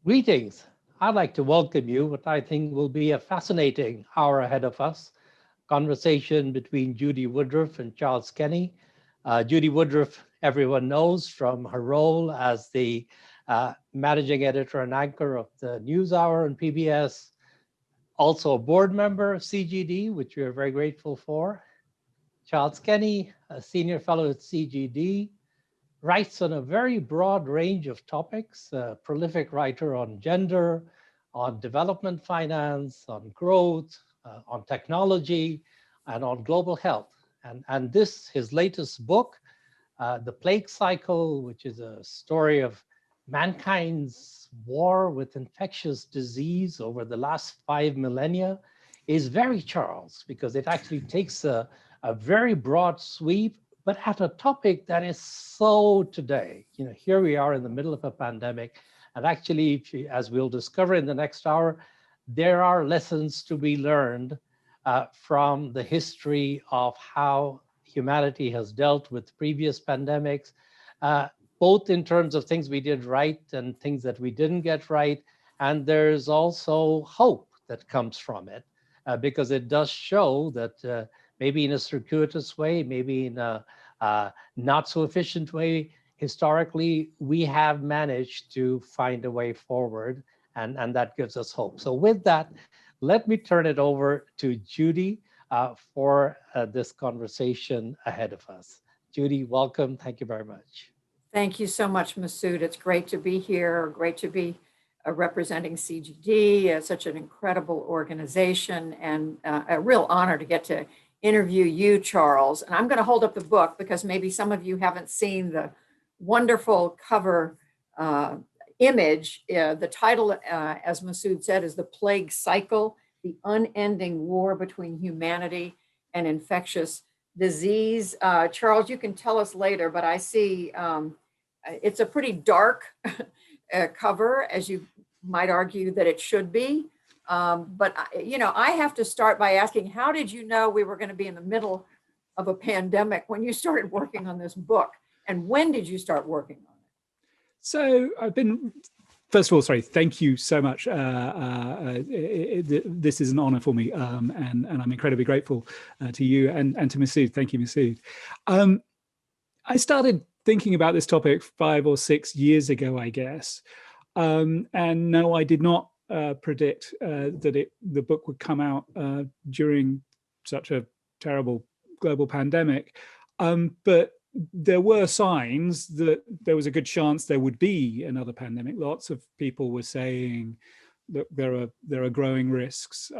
Greetings. I'd like to welcome you, what I think will be a fascinating hour ahead of us. Conversation between Judy Woodruff and Charles Kenny. Judy Woodruff, everyone knows from her role as the managing editor and anchor of the NewsHour and PBS, also a board member of CGD, which we are very grateful for. Charles Kenny, a senior fellow at CGD, writes on a very broad range of topics, a prolific writer on gender, on development finance, on growth, on technology, and on global health. And this, his latest book, The Plague Cycle, which is a story of mankind's war with infectious disease over the last 5 millennia, is very Charles, because it actually takes a very broad sweep, but at a topic that is so today. You know, here we are in the middle of a pandemic, and actually, as we'll discover in the next hour, there are lessons to be learned from the history of how humanity has dealt with previous pandemics, both in terms of things we did right and things that we didn't get right. And there's also hope that comes from it, because it does show that maybe in a circuitous way, maybe in a not so efficient way, historically, we have managed to find a way forward, and that gives us hope. So with that, let me turn it over to Judy for this conversation ahead of us. Judy, welcome. Thank you very much. Thank you so much, Masood. It's great to be here, great to be representing CGD, such an incredible organization, and a real honor to get to interview you, Charles. And I'm going to hold up the book because maybe some of you haven't seen the wonderful cover image. The title, as Masood said, is The Plague Cycle, the Unending War Between Humanity and Infectious Disease. Charles, you can tell us later, but I see it's a pretty dark cover, as you might argue that it should be. But you know, I have to start by asking, how did you know we were going to be in the middle of a pandemic when you started working on this book? And when did you start working on it? So I've been, first of all, sorry, thank you so much. This is an honor for me, and I'm incredibly grateful to you and to Masood. Thank you, Masood. I started thinking about this topic 5 or 6 years ago, I guess. And no, I did not predict that the book would come out during such a terrible global pandemic. But there were signs that there was a good chance there would be another pandemic. Lots of people were saying that there are growing risks.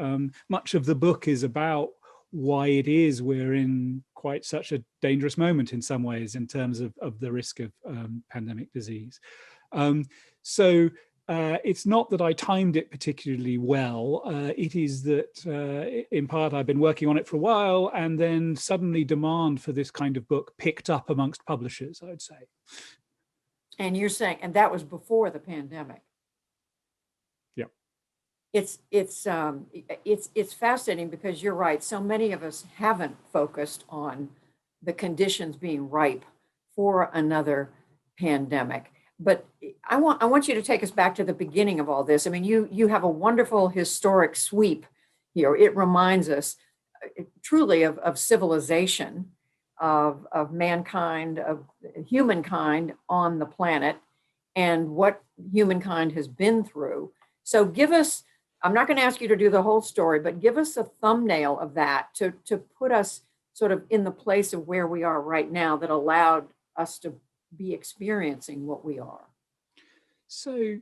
Much of the book is about why it is we're in quite such a dangerous moment in some ways in terms of the risk of pandemic disease. So it's not that I timed it particularly well. It is that in part I've been working on it for a while, and then suddenly demand for this kind of book picked up amongst publishers, I would say. And you're saying, and that was before the pandemic. Yeah. It's fascinating because you're right. So many of us haven't focused on the conditions being ripe for another pandemic. But I want you to take us back to the beginning of all this. I mean, you have a wonderful historic sweep here. It reminds us truly of civilization, of mankind, of humankind on the planet, and what humankind has been through. So give us, I'm not going to ask you to do the whole story, but give us a thumbnail of that to put us sort of in the place of where we are right now that allowed us to be experiencing what we are. So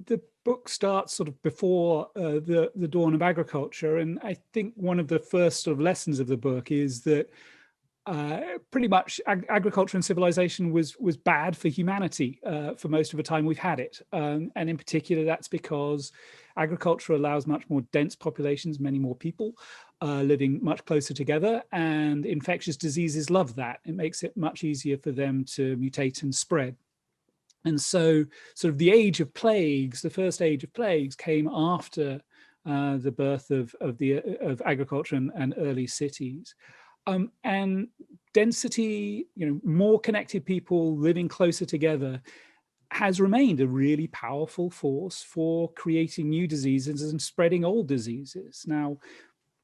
the book starts sort of before the dawn of agriculture, and I think one of the first sort of lessons of the book is that pretty much agriculture and civilization was bad for humanity for most of the time we've had it, and in particular that's because agriculture allows much more dense populations, many more people living much closer together, and infectious diseases love that. It makes it much easier for them to mutate and spread. And so sort of the age of plagues, the first age of plagues came after the birth of agriculture and early cities. And density, more connected people living closer together has remained a really powerful force for creating new diseases and spreading old diseases. Now,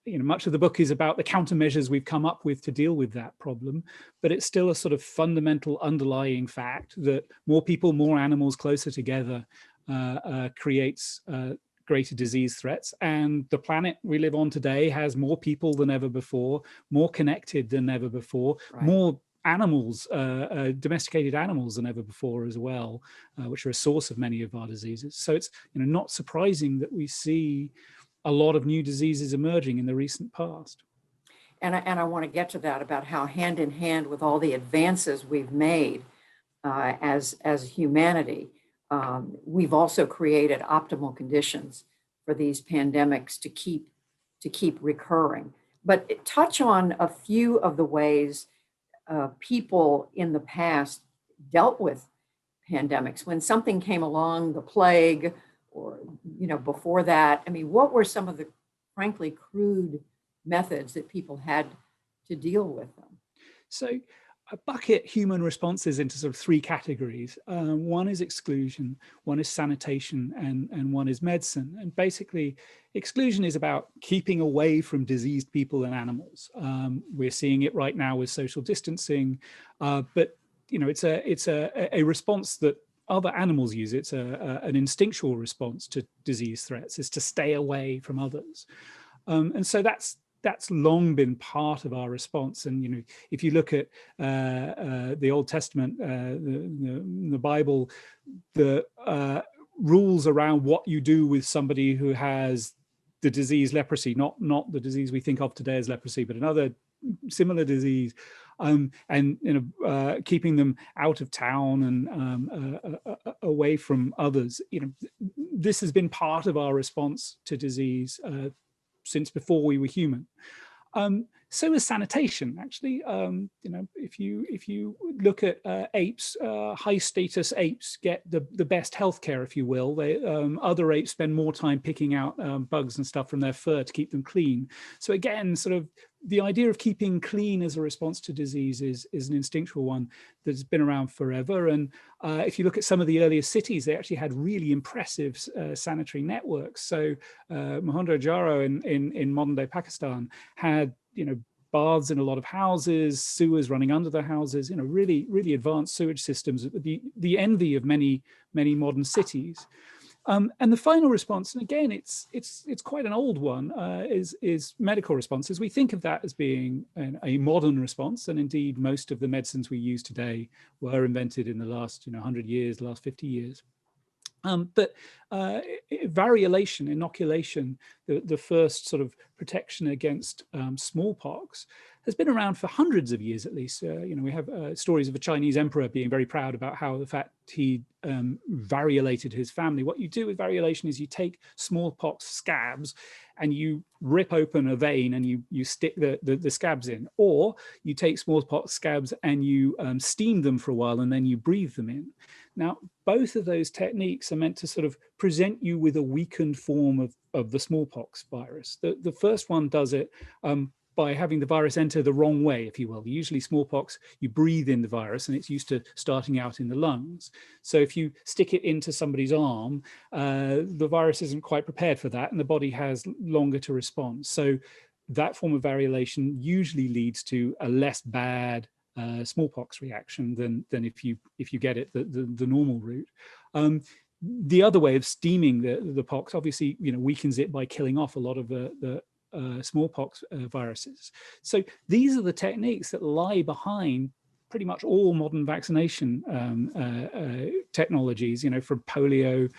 much of the book is about the countermeasures we've come up with to deal with that problem, but it's still a sort of fundamental underlying fact that more people, more animals closer together creates greater disease threats. And the planet we live on today has more people than ever before, more connected than ever before, Right. more animals, domesticated animals than ever before as well, which are a source of many of our diseases. So it's not surprising that we see a lot of new diseases emerging in the recent past. And I want to get to that about how hand in hand with all the advances we've made as humanity, we've also created optimal conditions for these pandemics to keep recurring. But touch on a few of the ways people in the past dealt with pandemics. When something came along, the plague, or before that, I mean, what were some of the frankly crude methods that people had to deal with them? So I bucket human responses into sort of three categories. One is exclusion, one is sanitation, and one is medicine. And basically, exclusion is about keeping away from diseased people and animals. We're seeing it right now with social distancing, but it's a response that other animals use. It's an instinctual response to disease threats, is to stay away from others. And so that's long been part of our response. And if you look at the Old Testament, the Bible, the rules around what you do with somebody who has the disease leprosy, not the disease we think of today as leprosy, but another similar disease, and keeping them out of town and away from others. This has been part of our response to disease since before we were human. So is sanitation, actually. If you look at apes, high status apes get the best healthcare, if you will. Other apes spend more time picking out bugs and stuff from their fur to keep them clean. So again, sort of the idea of keeping clean as a response to disease is an instinctual one that's been around forever. And if you look at some of the earliest cities, they actually had really impressive sanitary networks. So Mohenjo-Daro in modern day Pakistan had baths in a lot of houses, sewers running under the houses, really, really advanced sewage systems, the envy of many, many modern cities. And the final response, and again, it's quite an old one, is medical responses. We think of that as being a modern response, and indeed, most of the medicines we use today were invented in the last 100 years, the last 50 years. But variolation, inoculation, the first sort of protection against smallpox, has been around for hundreds of years at least. We have stories of a Chinese emperor being very proud about how the fact he variolated his family. What you do with variolation is you take smallpox scabs and you rip open a vein and you stick the scabs in, or you take smallpox scabs and you steam them for a while and then you breathe them in. Now, both of those techniques are meant to sort of present you with a weakened form of the smallpox virus. The first one does it by having the virus enter the wrong way, if you will. Usually smallpox, you breathe in the virus and it's used to starting out in the lungs. So if you stick it into somebody's arm, the virus isn't quite prepared for that and the body has longer to respond. So that form of variolation usually leads to a less bad smallpox reaction than if you get it the normal route. The other way of steaming the pox obviously weakens it by killing off a lot of the smallpox viruses. So these are the techniques that lie behind pretty much all modern vaccination technologies, from polio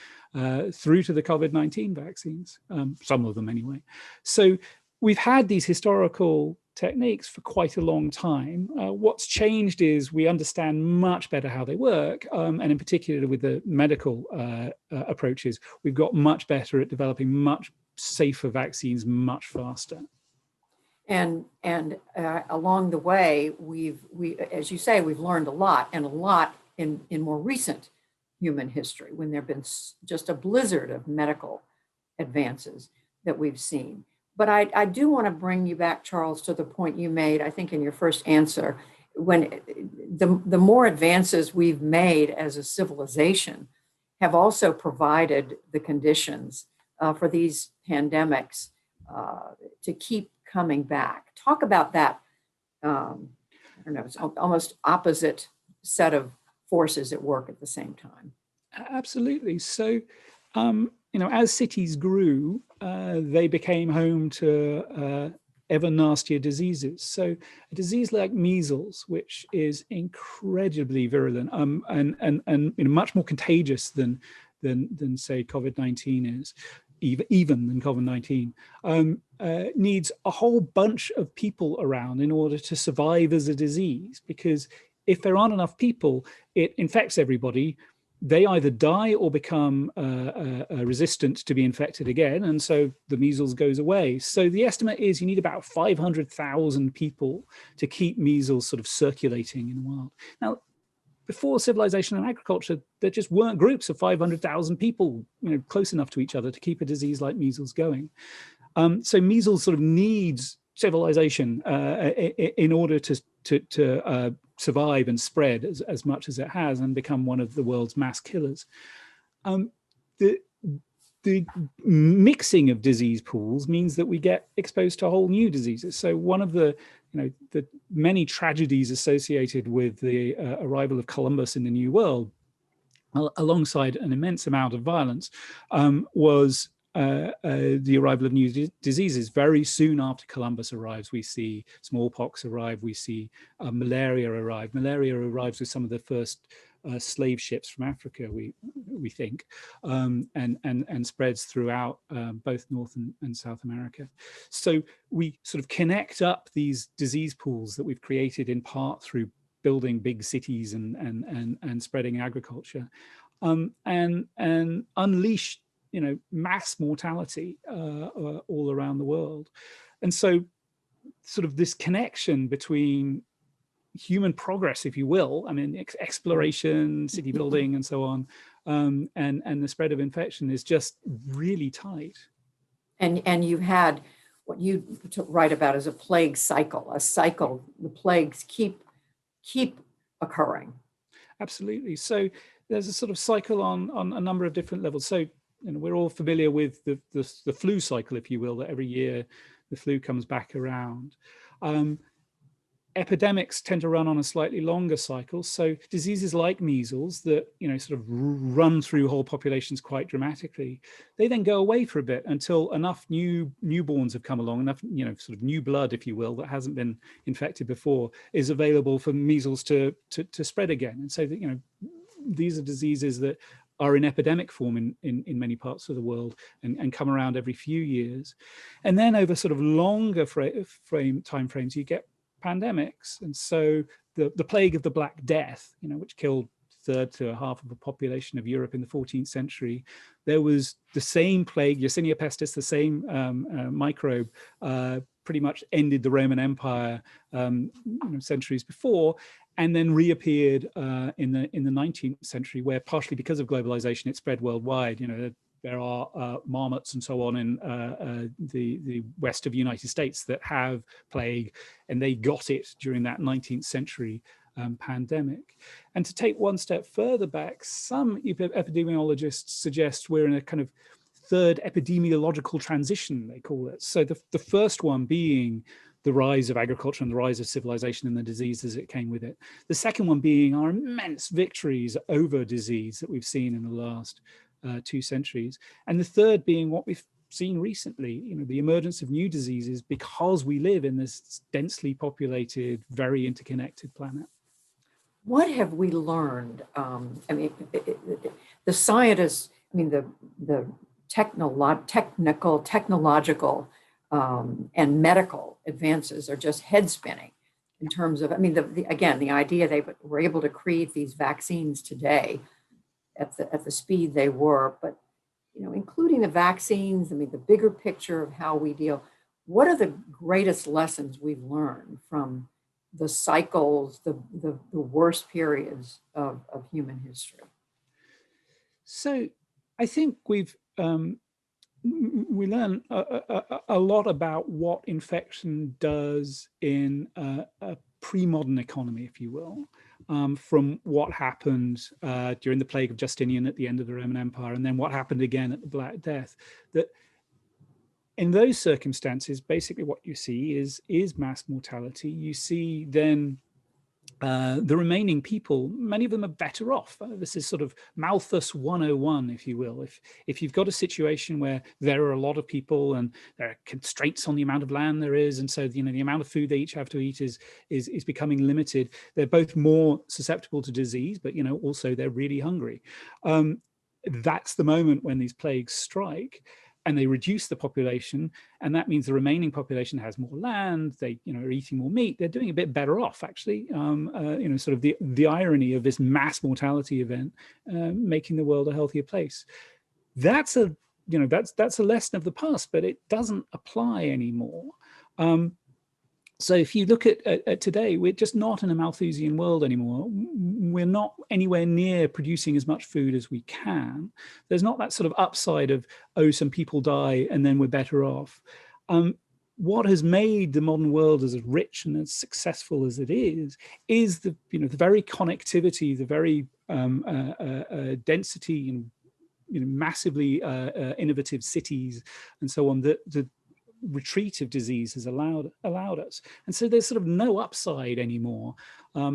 through to the COVID-19 vaccines, some of them anyway. So we've had these historical techniques for quite a long time. What's changed is we understand much better how they work, and in particular with the medical approaches, we've got much better at developing much safer vaccines much faster. And along the way, we as you say, we've learned a lot, and a lot in more recent human history, when there have been just a blizzard of medical advances that we've seen. But I do want to bring you back, Charles, to the point you made, I think, in your first answer, when the more advances we've made as a civilization have also provided the conditions for these pandemics to keep coming back. Talk about that. I don't know, it's almost opposite set of forces at work at the same time. Absolutely. So, as cities grew, they became home to ever nastier diseases. So a disease like measles, which is incredibly virulent and much more contagious than say COVID-19 is, even than COVID-19, needs a whole bunch of people around in order to survive as a disease. Because if there aren't enough people, it infects everybody. They either die or become resistant to be infected again, and so the measles goes away. So the estimate is you need about 500,000 people to keep measles sort of circulating in the wild. Now, before civilization and agriculture, there just weren't groups of 500,000 people, close enough to each other to keep a disease like measles going. So measles sort of needs civilization in order to survive and spread as much as it has and become one of the world's mass killers. The mixing of disease pools means that we get exposed to whole new diseases. So one of the many tragedies associated with the arrival of Columbus in the New World, alongside an immense amount of violence, was the arrival of new diseases. Very soon after Columbus arrives, we see smallpox arrive, we see malaria arrive. Malaria arrives with some of the first slave ships from Africa, we think, and spreads throughout both North and South America. So we sort of connect up these disease pools that we've created in part through building big cities and spreading agriculture, and unleash mass mortality all around the world. And so sort of this connection between human progress, if you will, exploration, city building, and so on, and the spread of infection is just really tight. And you had what you write about as a plague cycle, the plagues keep occurring. Absolutely. So there's a sort of cycle on a number of different levels. So we're all familiar with the flu cycle, if you will, that every year the flu comes back around. Epidemics tend to run on a slightly longer cycle. So diseases like measles that sort of run through whole populations quite dramatically, they then go away for a bit until enough newborns have come along, enough sort of new blood, if you will, that hasn't been infected before, is available for measles to spread again. And so that these are diseases that are in epidemic form in many parts of the world and come around every few years. And then over sort of longer time frames, you get pandemics. And so the plague of the Black Death, which killed a third to a half of the population of Europe in the 14th century, there was the same plague, Yersinia pestis, the same microbe, pretty much ended the Roman Empire centuries before, and then reappeared in the 19th century, where partially because of globalization, it spread worldwide. There are marmots and so on in the west of the United States that have plague, and they got it during that 19th century pandemic. And to take one step further back, some epidemiologists suggest we're in a kind of third epidemiological transition, they call it. So the first one being the rise of agriculture and the rise of civilization and the diseases that came with it. The second one being our immense victories over disease that we've seen in the last 2 centuries. And the third being what we've seen recently, the emergence of new diseases because we live in this densely populated, very interconnected planet. What have we learned? The scientists, the technological and medical advances are just head spinning in terms of, again, the idea they were able to create these vaccines today at the speed they were, but including the vaccines, the bigger picture of how we deal. What are the greatest lessons we've learned from the cycles, the worst periods of human history? So I think we learn a lot about what infection does in a pre-modern economy, if you will, from what happened during the plague of Justinian at the end of the Roman Empire, and then what happened again at the Black Death. That in those circumstances, basically what you see is mass mortality. You see then the remaining people, many of them are better off. This is sort of Malthus 101, if you will. If you've got a situation where there are a lot of people and there are constraints on the amount of land there is, and so the amount of food they each have to eat is becoming limited, they're both more susceptible to disease, but also they're really hungry. That's the moment when these plagues strike, and they reduce the population, and that means the remaining population has more land. They, are eating more meat. They're doing a bit better off, actually. Sort of the irony of this mass mortality event making the world a healthier place. That's a lesson of the past, but it doesn't apply anymore. So if you look at today, we're just not in a Malthusian world anymore. We're not anywhere near producing as much food as we can. There's not that sort of upside of, oh, some people die and then we're better off. What has made the modern world as rich and as successful as it is the very connectivity, the very density and massively innovative cities and so on, the retreat of disease has allowed us, and so there's sort of no upside anymore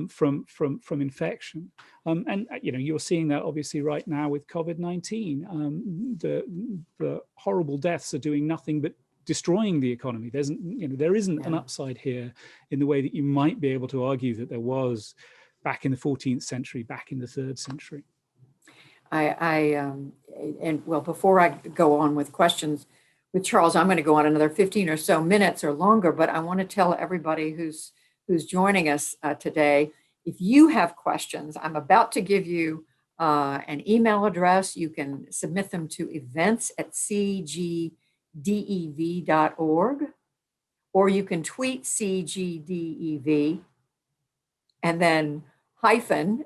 from infection, and you're seeing that obviously right now with COVID-19. The horrible deaths are doing nothing but destroying the economy. There isn't an upside here in the way that you might be able to argue that there was back in the 14th century, back in the 3rd century. Well, before I go on with questions with Charles, I'm going to go on another 15 or so minutes or longer, but I want to tell everybody who's joining us today, if you have questions, I'm about to give you an email address. You can submit them to events@cgdev.org, or you can tweet CGDEV and then hashtag,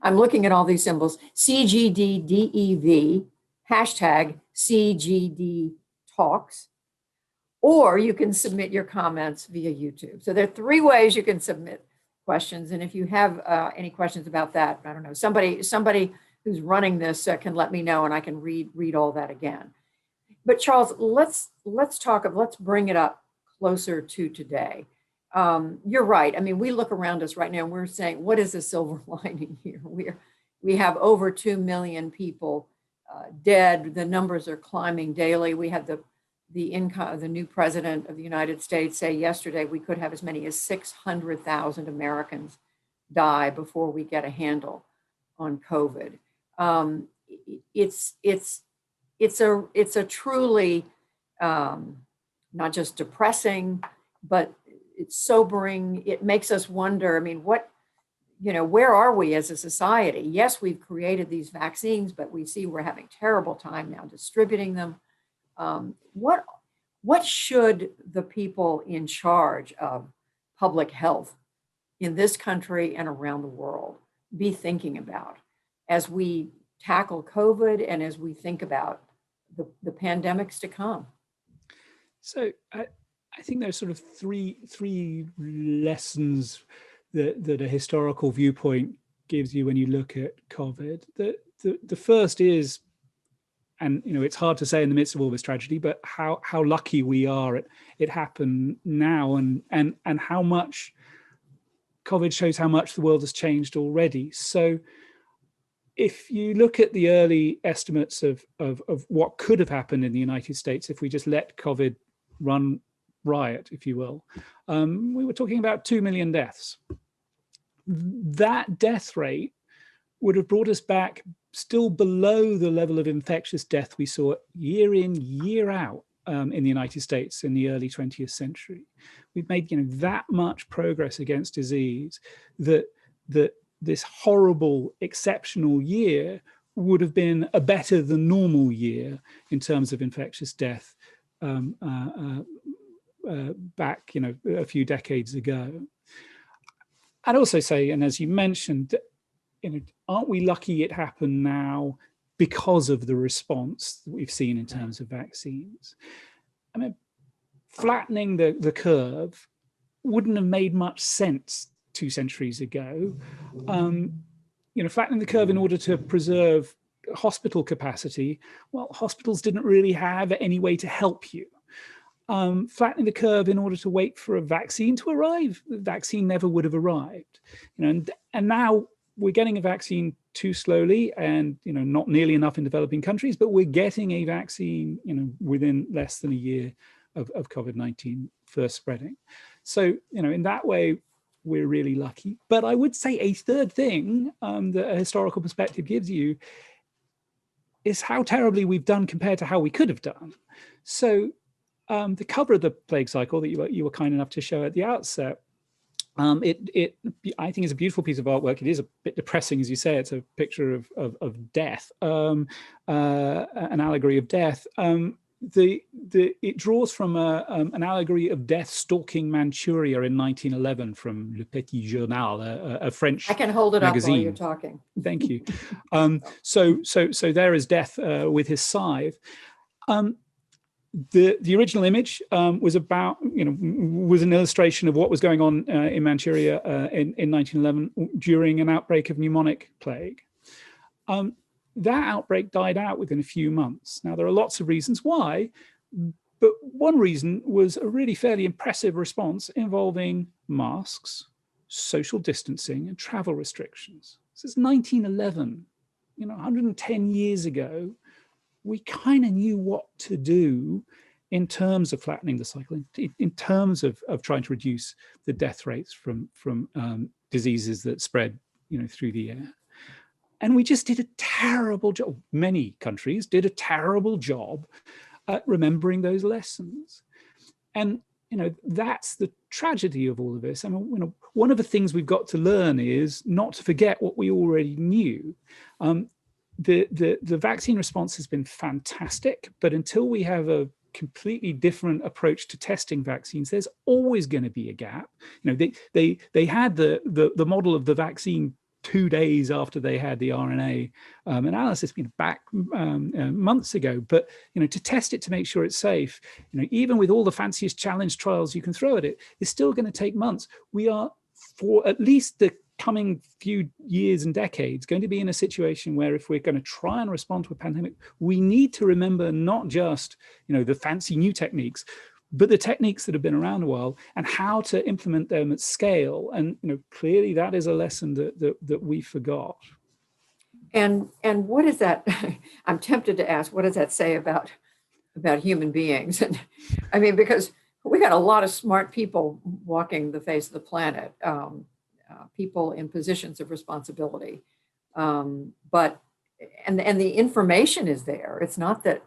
I'm looking at all these symbols, CGDDEV, hashtag CGD Talks, or you can submit your comments via YouTube. So there are 3 ways you can submit questions. And if you have any questions about that, I don't know, somebody who's running this can let me know and I can read all that again. But Charles, let's bring it up closer to today. You're right. I mean, we look around us right now and we're saying, what is the silver lining here? We have over 2 million people dead. The numbers are climbing daily. We had the new president of the United States say yesterday we could have as many as 600,000 Americans die before we get a handle on COVID. It's a truly not just depressing, but it's sobering. It makes us wonder, I mean, where are we as a society? Yes, we've created these vaccines, but we see we're having terrible time now distributing them. What should the people in charge of public health in this country and around the world be thinking about as we tackle COVID and as we think about the pandemics to come? So I think there's sort of three lessons that a historical viewpoint gives you when you look at COVID. The first is, and it's hard to say in the midst of all this tragedy, but how lucky we are it happened now, and how much COVID shows how much the world has changed already. So if you look at the early estimates of what could have happened in the United States if we just let COVID run riot, if you will, we were talking about 2 million deaths. That death rate would have brought us back still below the level of infectious death we saw year in, year out in the United States in the early 20th century. We've made that much progress against disease that this horrible, exceptional year would have been a better than normal year in terms of infectious death back, a few decades ago. I'd also say, and as you mentioned, aren't we lucky it happened now because of the response that we've seen in terms of vaccines? I mean, flattening the curve wouldn't have made much sense 2 centuries ago. Flattening the curve in order to preserve hospital capacity, well, hospitals didn't really have any way to help you. Flattening the curve in order to wait for a vaccine to arrive, the vaccine never would have arrived. And now we're getting a vaccine too slowly, and not nearly enough in developing countries, but we're getting a vaccine within less than a year of COVID-19 first spreading. So in that way, we're really lucky. But I would say a third thing that a historical perspective gives you is how terribly we've done compared to how we could have done. So the cover of the plague cycle that you were kind enough to show at the outset, I think is a beautiful piece of artwork. It is a bit depressing, as you say. It's a picture of death, an allegory of death. It draws from an allegory of death stalking Manchuria in 1911 from Le Petit Journal, a French magazine. I can hold it up while you're talking. Thank you. So there is death with his scythe. The original image was about, was an illustration of what was going on in Manchuria in 1911 during an outbreak of pneumonic plague. That outbreak died out within a few months. Now, there are lots of reasons why, but one reason was a really fairly impressive response involving masks, social distancing, and travel restrictions. This is 1911, 110 years ago. We kind of knew what to do in terms of flattening the cycle, in terms of trying to reduce the death rates from diseases that spread, through the air. And we just did a terrible job. Many countries did a terrible job at remembering those lessons. And, that's the tragedy of all of this. I mean, one of the things we've got to learn is not to forget what we already knew. The vaccine response has been fantastic, but until we have a completely different approach to testing vaccines, there's always going to be a gap. They had the model of the vaccine 2 days after they had the RNA analysis back months ago, but to test it to make sure it's safe, even with all the fanciest challenge trials you can throw at it, it's still going to take months. We are, for at least the coming few years and decades, going to be in a situation where if we're going to try and respond to a pandemic, we need to remember not just the fancy new techniques, but the techniques that have been around a while and how to implement them at scale. And clearly that is a lesson that we forgot. And what is that? I'm tempted to ask, what does that say about human beings? And I mean, because we got a lot of smart people walking the face of the planet. People in positions of responsibility, but the information is there. It's not that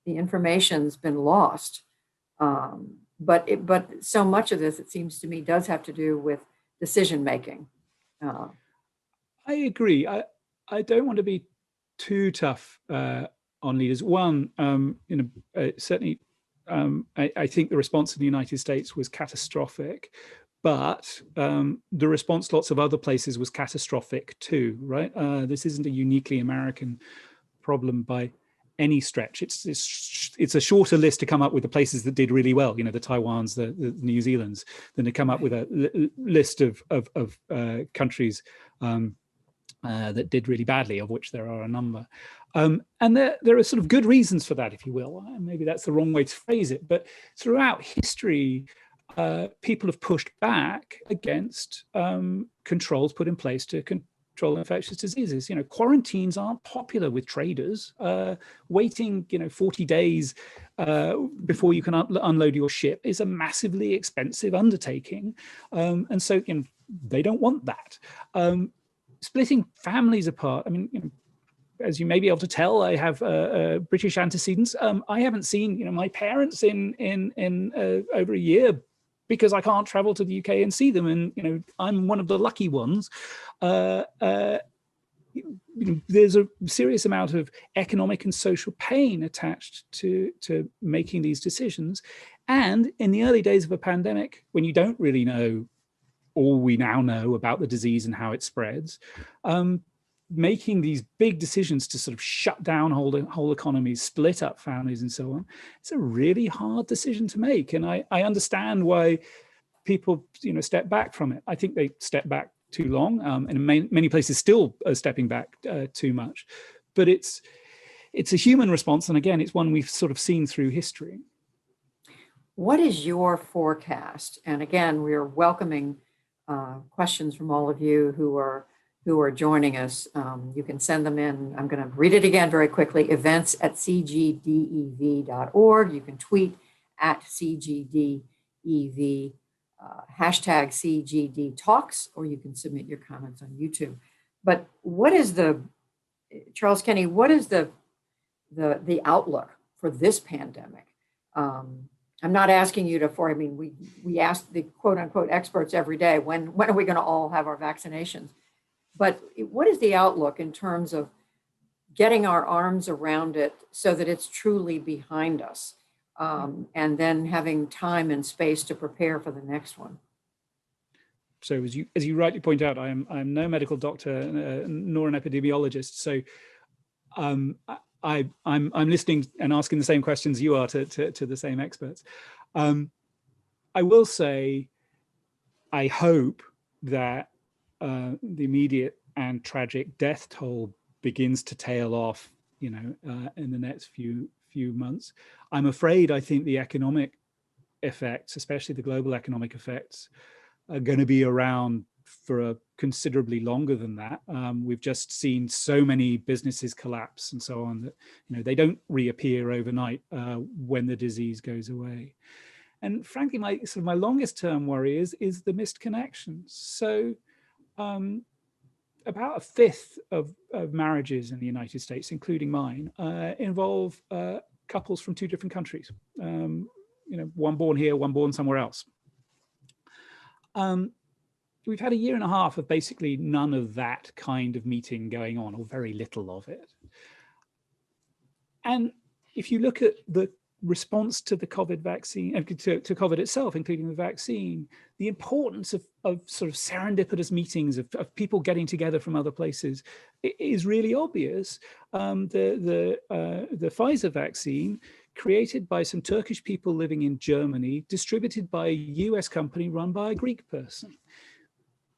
the information's been lost, but so much of this, it seems to me, does have to do with decision making. I agree. I don't want to be too tough on leaders. One, certainly, I think the response in the United States was catastrophic. But the response lots of other places was catastrophic too, right? This isn't a uniquely American problem by any stretch. It's a shorter list to come up with the places that did really well, the Taiwans, the New Zealands, than to come up with a list of countries that did really badly, of which there are a number. And there are sort of good reasons for that, if you will. Maybe that's the wrong way to phrase it, but throughout history, people have pushed back against controls put in place to control infectious diseases. Quarantines aren't popular with traders. Waiting, 40 days before you can unload your ship is a massively expensive undertaking, and so they don't want that. Splitting families apart. I mean, as you may be able to tell, I have British antecedents. I haven't seen, my parents in over a year, because I can't travel to the UK and see them. And, I'm one of the lucky ones. There's a serious amount of economic and social pain attached to making these decisions. And in the early days of a pandemic, when you don't really know all we now know about the disease and how it spreads, making these big decisions to sort of shut down whole economies, split up families and so on, it's a really hard decision to make. And I understand why people, step back from it. I think they step back too long, and in many places still are stepping back too much. But it's a human response. And again, it's one we've sort of seen through history. What is your forecast? And again, we are welcoming questions from all of you who are joining us. You can send them in. I'm going to read it again very quickly. events@cgdev.org. You can tweet @cgdev, hashtag CGD Talks, or you can submit your comments on YouTube. But what is Charles Kenny, what is the outlook for this pandemic? I'm not asking you we ask the quote unquote experts every day, when are we going to all have our vaccinations? But what is the outlook in terms of getting our arms around it so that it's truly behind us, and then having time and space to prepare for the next one? So as you rightly point out, I'm no medical doctor nor an epidemiologist. So I'm listening and asking the same questions you are to the same experts. I will say, I hope that the immediate and tragic death toll begins to tail off, in the next few months. I'm afraid I think the economic effects, especially the global economic effects, are going to be around for considerably longer than that. We've just seen so many businesses collapse and so on that they don't reappear overnight when the disease goes away. And frankly, my longest term worry is the missed connections. So about a fifth of marriages in the United States, including mine, involve couples from two different countries. One born here, one born somewhere else. We've had a year and a half of basically none of that kind of meeting going on, or very little of it. And if you look at the response to the COVID vaccine, to COVID itself, including the vaccine, the importance of sort of serendipitous meetings of people getting together from other places is really obvious. The Pfizer vaccine, created by some Turkish people living in Germany, distributed by a US company run by a Greek person.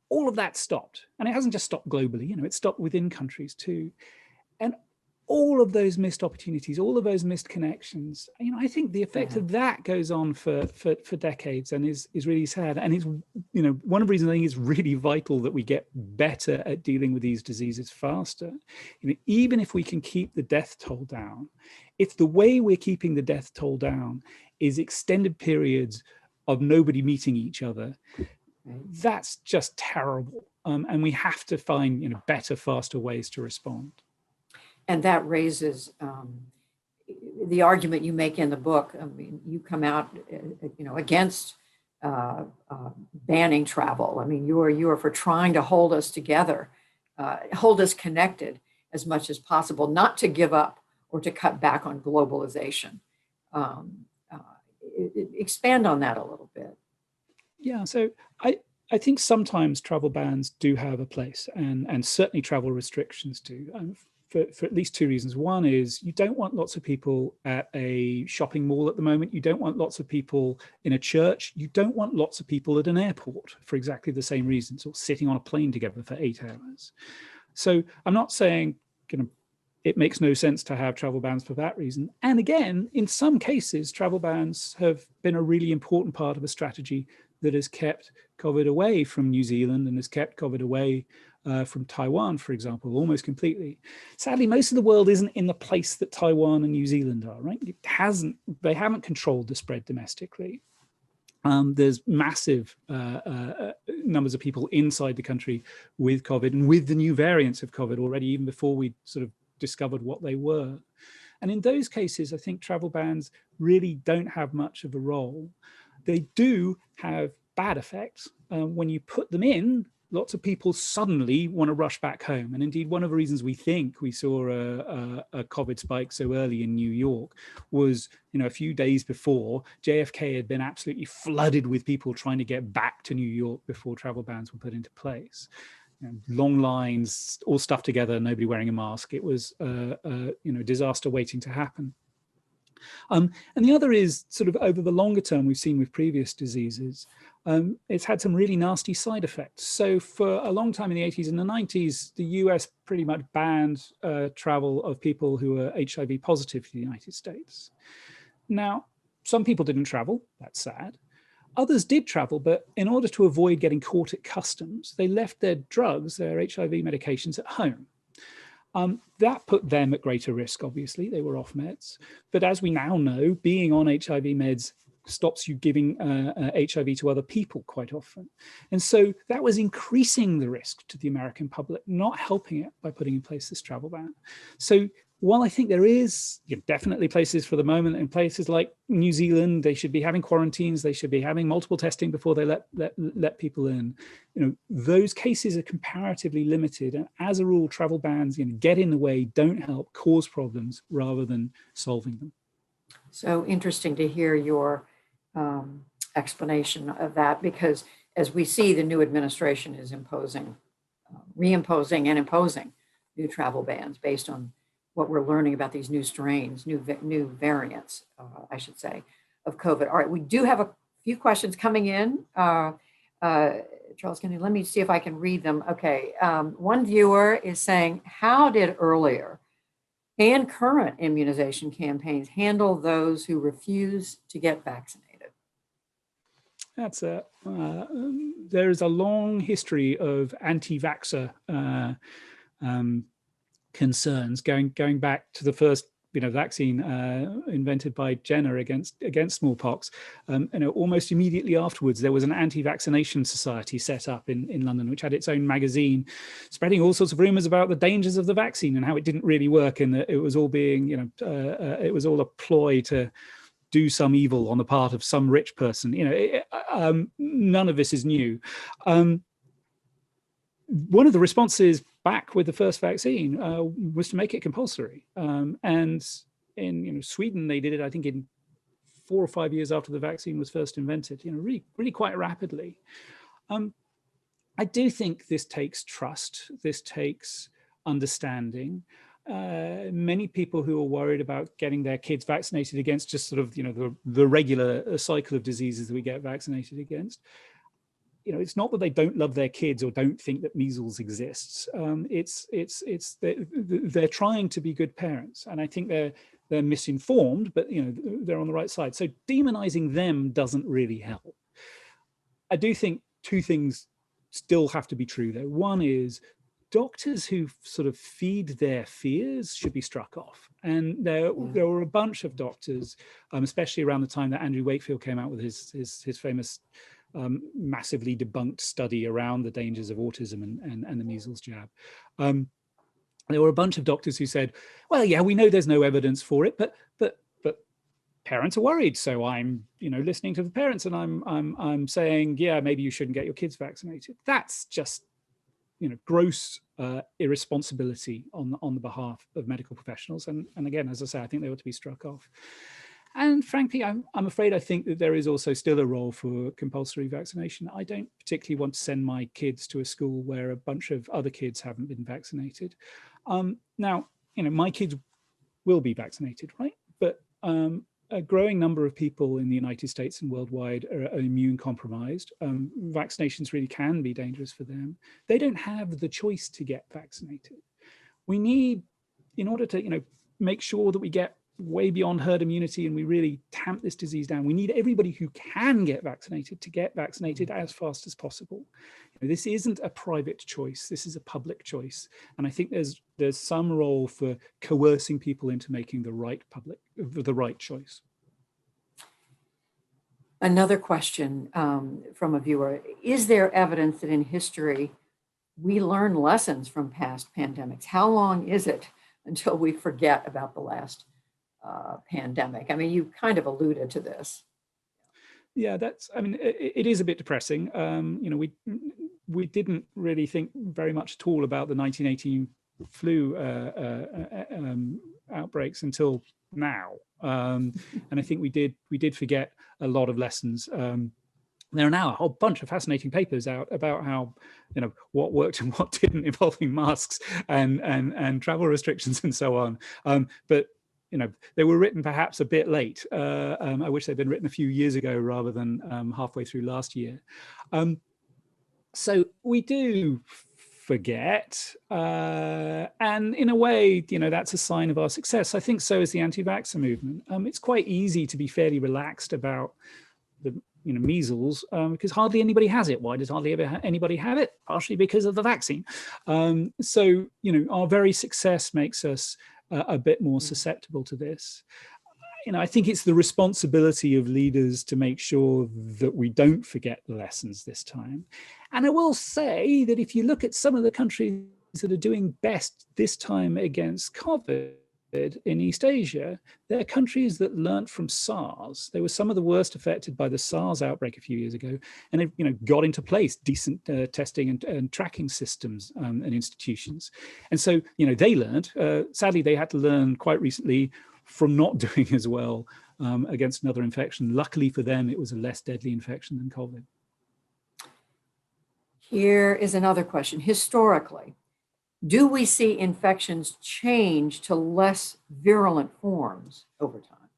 All of that stopped. And it hasn't just stopped globally, it stopped within countries too. And all of those missed opportunities, all of those missed connections, I think the effect of that goes on for decades and is really sad. And it's, one of the reasons I think it's really vital that we get better at dealing with these diseases faster. Even if we can keep the death toll down, if the way we're keeping the death toll down is extended periods of nobody meeting each other, that's just terrible. And we have to find better, faster ways to respond. And that raises the argument you make in the book. I mean, you come out, against banning travel. I mean, you are for trying to hold us together, hold us connected as much as possible, not to give up or to cut back on globalization. Expand on that a little bit. Yeah, so I think sometimes travel bans do have a place, and certainly travel restrictions do. For at least two reasons. One is you don't want lots of people at a shopping mall at the moment. You don't want lots of people in a church. You don't want lots of people at an airport for exactly the same reasons, or sitting on a plane together for 8 hours. So I'm not saying it makes no sense to have travel bans for that reason. And again, in some cases, travel bans have been a really important part of a strategy that has kept COVID away from New Zealand and has kept COVID away from Taiwan, for example, almost completely. Sadly, most of the world isn't in the place that Taiwan and New Zealand are, right? They haven't controlled the spread domestically. There's massive numbers of people inside the country with COVID and with the new variants of COVID already, even before we sort of discovered what they were. And in those cases, I think travel bans really don't have much of a role. They do have bad effects. When you put them in, lots of people suddenly want to rush back home. And indeed, one of the reasons we think we saw a COVID spike so early in New York was, a few days before, JFK had been absolutely flooded with people trying to get back to New York before travel bans were put into place. long lines, all stuffed together, nobody wearing a mask. It was disaster waiting to happen. And the other is sort of over the longer term, we've seen with previous diseases, it's had some really nasty side effects. So for a long time in the 80s and the 90s, the US pretty much banned travel of people who were HIV positive to the United States. Now, some people didn't travel, that's sad. Others did travel, but in order to avoid getting caught at customs, they left their drugs, their HIV medications at home. That put them at greater risk, obviously, they were off meds. But as we now know, being on HIV meds stops you giving HIV to other people quite often. And so that was increasing the risk to the American public, not helping it by putting in place this travel ban. So while I think there is definitely places for the moment, in places like New Zealand, they should be having quarantines, they should be having multiple testing before they let people in. Those cases are comparatively limited, and as a rule, travel bans get in the way, don't help, cause problems rather than solving them. So interesting to hear your explanation of that, because as we see, the new administration is imposing, reimposing and imposing new travel bans based on what we're learning about these new strains, new variants, I should say, of COVID. All right, we do have a few questions coming in. Charles Kennedy, let me see if I can read them. Okay, one viewer is saying, how did earlier and current immunization campaigns handle those who refuse to get vaccinated? That's there's a long history of anti-vaxxer concerns going back to the first vaccine invented by Jenner against smallpox. Almost immediately afterwards, there was an anti-vaccination society set up in London, which had its own magazine, spreading all sorts of rumors about the dangers of the vaccine and how it didn't really work, and that it was all being, it was all a ploy to do some evil on the part of some rich person. None of this is new. One of the responses back with the first vaccine was to make it compulsory. And in Sweden, they did it, I think, in 4 or 5 years after the vaccine was first invented, really quite rapidly. I do think this takes trust. This takes understanding. Many people who are worried about getting their kids vaccinated against just sort of, the regular cycle of diseases that we get vaccinated against, it's not that they don't love their kids or don't think that measles exists. They're trying to be good parents, and I think they're misinformed, but they're on the right side. So demonizing them doesn't really help. I do think two things still have to be true though. One is doctors who sort of feed their fears should be struck off. And there were a bunch of doctors, especially around the time that Andrew Wakefield came out with his famous massively debunked study around the dangers of autism and the measles jab. There were a bunch of doctors who said, well, yeah, we know there's no evidence for it, but parents are worried. So I'm, listening to the parents, and I'm saying, yeah, maybe you shouldn't get your kids vaccinated. That's just, gross irresponsibility on the behalf of medical professionals. And again, as I say, I think they ought to be struck off. And frankly, I'm afraid I think that there is also still a role for compulsory vaccination. I don't particularly want to send my kids to a school where a bunch of other kids haven't been vaccinated. Now, my kids will be vaccinated, right? But a growing number of people in the United States and worldwide are immune compromised. Vaccinations really can be dangerous for them. They don't have the choice to get vaccinated. We need, in order to, make sure that we get way beyond herd immunity and we really tamp this disease down, we need everybody who can get vaccinated to get vaccinated as fast as possible. This isn't a private choice, this is a public choice. And I think there's some role for coercing people into making the right choice. Another question from a viewer: is there evidence that in history we learn lessons from past pandemics? How long is it until we forget about the last pandemic? I mean, you kind of alluded to this. Yeah, it is a bit depressing. We didn't really think very much at all about the 1918 flu outbreaks until now. And I think we did forget a lot of lessons. There are now a whole bunch of fascinating papers out about how, what worked and what didn't, involving masks and travel restrictions and so on. But they were written perhaps a bit late. I wish they'd been written a few years ago rather than halfway through last year. So we do forget, and in a way, that's a sign of our success. I think so is the anti-vaxxer movement. It's quite easy to be fairly relaxed about the measles, because hardly anybody has it. Why does hardly ever anybody have it? Partially because of the vaccine. So our very success makes us a bit more susceptible to this. I think it's the responsibility of leaders to make sure that we don't forget the lessons this time. And I will say that if you look at some of the countries that are doing best this time against COVID in East Asia, they're countries that learnt from SARS. They were some of the worst affected by the SARS outbreak a few years ago, and they've got into place decent testing and tracking systems and institutions. And so they learned. Sadly, they had to learn quite recently from not doing as well against another infection. Luckily for them, it was a less deadly infection than COVID. Here is another question. Historically, do we see infections change to less virulent forms over time?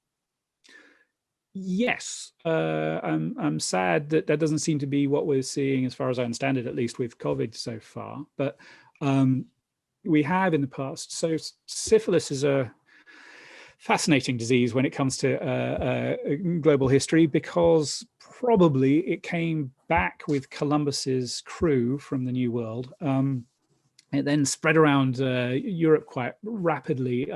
Yes. I'm sad that that doesn't seem to be what we're seeing, as far as I understand it, at least with COVID so far. But we have in the past. So syphilis is a fascinating disease when it comes to global history, because probably it came back with Columbus's crew from the New World. It then spread around Europe quite rapidly,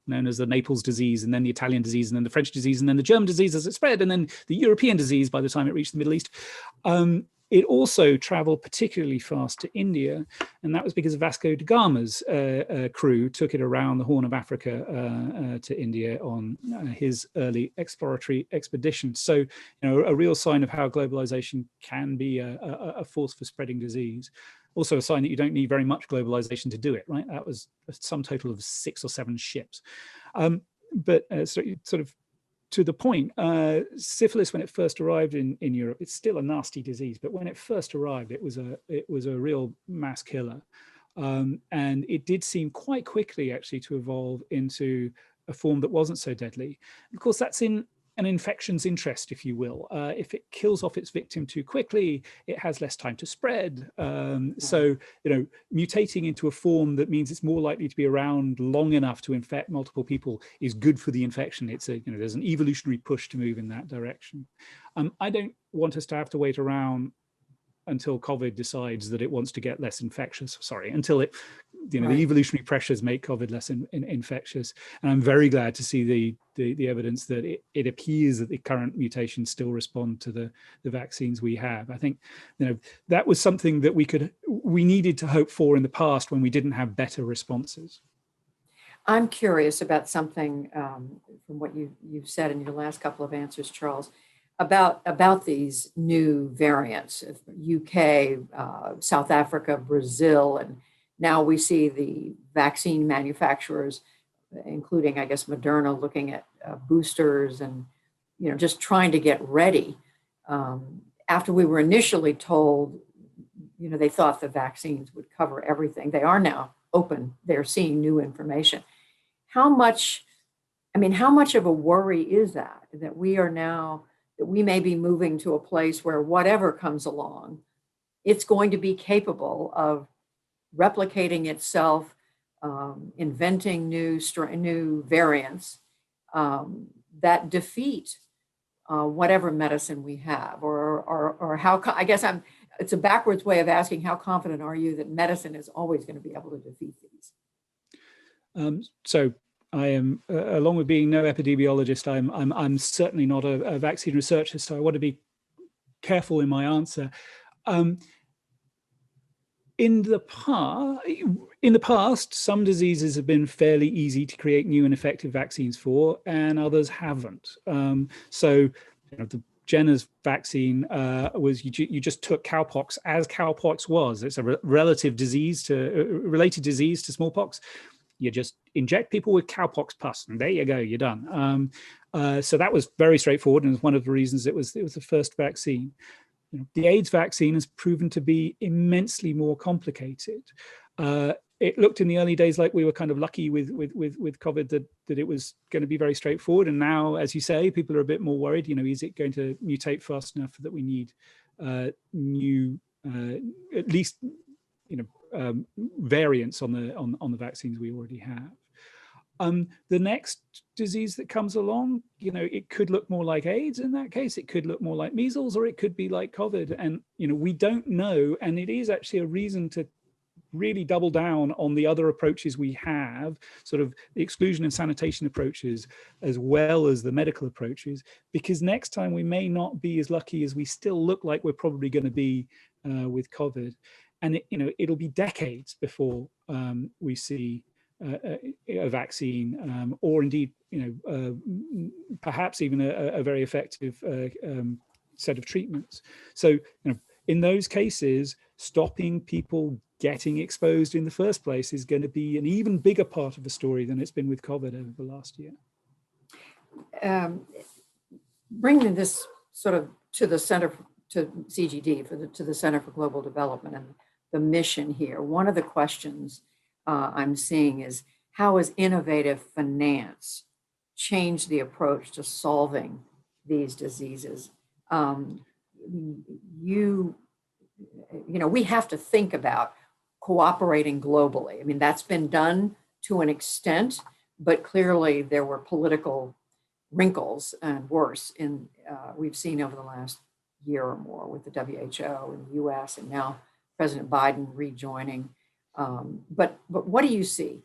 known as the Naples disease, and then the Italian disease, and then the French disease, and then the German disease as it spread, and then the European disease by the time it reached the Middle East. It also traveled particularly fast to India, and that was because Vasco da Gama's crew took it around the Horn of Africa to India on his early exploratory expedition. So, a real sign of how globalization can be a force for spreading disease. Also a sign that you don't need very much globalization to do it, right? That was a sum total of 6 or 7 ships. But sort of to the point, syphilis, when it first arrived in Europe, it's still a nasty disease, but when it first arrived, it was a real mass killer. And it did seem quite quickly actually to evolve into a form that wasn't so deadly. Of course, that's in an infection's interest, if you will. If it kills off its victim too quickly, it has less time to spread. So, mutating into a form that means it's more likely to be around long enough to infect multiple people is good for the infection. It's there's an evolutionary push to move in that direction. I don't want us to have to wait around until COVID decides that it wants to get less infectious. Sorry, until it, right. The evolutionary pressures make COVID less infectious. And I'm very glad to see the evidence that it appears that the current mutations still respond to the vaccines we have. I think that was something that we needed to hope for in the past when we didn't have better responses. I'm curious about something from what you've said in your last couple of answers, Charles, about these new variants of UK, South Africa, Brazil, and now we see the vaccine manufacturers, including, I guess, Moderna, looking at boosters and, just trying to get ready. After we were initially told, they thought the vaccines would cover everything. They are now open. They're seeing new information. How much of a worry is that we may be moving to a place where whatever comes along, it's going to be capable of replicating itself, inventing new variants that defeat whatever medicine we have, or how, I guess it's a backwards way of asking, how confident are you that medicine is always going to be able to defeat these? So I am, along with being no epidemiologist, I'm certainly not a vaccine researcher, so I want to be careful in my answer. In the past, some diseases have been fairly easy to create new and effective vaccines for, and others haven't. So, the Jenner's vaccine was you just took cowpox as cowpox was. It's a related disease to smallpox. You just inject people with cowpox pus, and there you go, you're done. So that was very straightforward, and was one of the reasons it was the first vaccine. the AIDS vaccine has proven to be immensely more complicated. It looked in the early days like we were kind of lucky with COVID that it was going to be very straightforward. And now, as you say, people are a bit more worried. Is it going to mutate fast enough that we need new, at least, variants on the vaccines we already have? The next disease that comes along, it could look more like AIDS in that case. It could look more like measles, or it could be like COVID. And, we don't know. And it is actually a reason to really double down on the other approaches we have, sort of the exclusion and sanitation approaches, as well as the medical approaches, because next time we may not be as lucky as we still look like we're probably going to be with COVID. And it'll be decades before we see a vaccine, or indeed, perhaps even a very effective set of treatments. So, in those cases, stopping people getting exposed in the first place is going to be an even bigger part of the story than it's been with COVID over the last year. Bringing this sort of to the center, to CGD, to the Center for Global Development and the mission here, one of the questions I'm seeing is, how has innovative finance changed the approach to solving these diseases? We have to think about cooperating globally. I mean, that's been done to an extent, but clearly there were political wrinkles and worse we've seen over the last year or more with the WHO in the US, and now President Biden rejoining. But what do you see?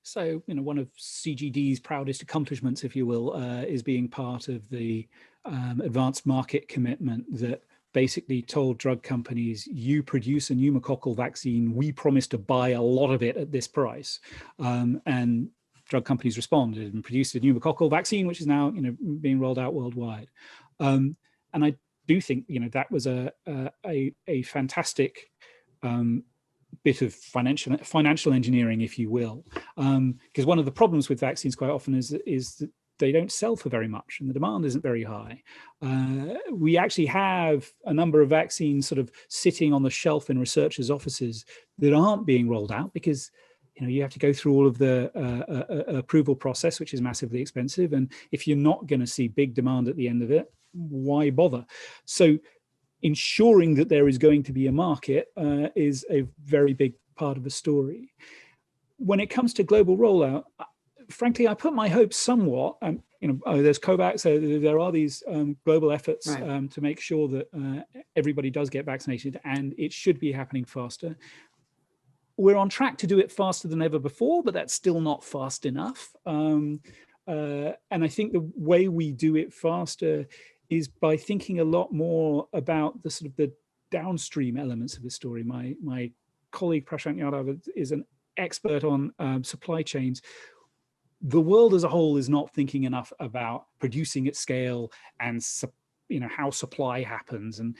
So, one of CGD's proudest accomplishments, if you will, is being part of the advanced market commitment that basically told drug companies, you produce a pneumococcal vaccine, we promise to buy a lot of it at this price. And drug companies responded and produced a pneumococcal vaccine, which is now being rolled out worldwide. And I do think that was a fantastic bit of financial engineering, if you will, because one of the problems with vaccines quite often is that they don't sell for very much and the demand isn't very high. We actually have a number of vaccines sort of sitting on the shelf in researchers' offices that aren't being rolled out because you have to go through all of the approval process, which is massively expensive. And if you're not going to see big demand at the end of it, why bother? So ensuring that there is going to be a market is a very big part of the story. When it comes to global rollout, frankly, I put my hopes somewhat, there's COVAX, there are these global efforts right, to make sure that everybody does get vaccinated, and it should be happening faster. We're on track to do it faster than ever before, but that's still not fast enough. And I think the way we do it faster is by thinking a lot more about the sort of the downstream elements of the story. My colleague Prashant Yadav is an expert on supply chains. The world as a whole is not thinking enough about producing at scale and how supply happens and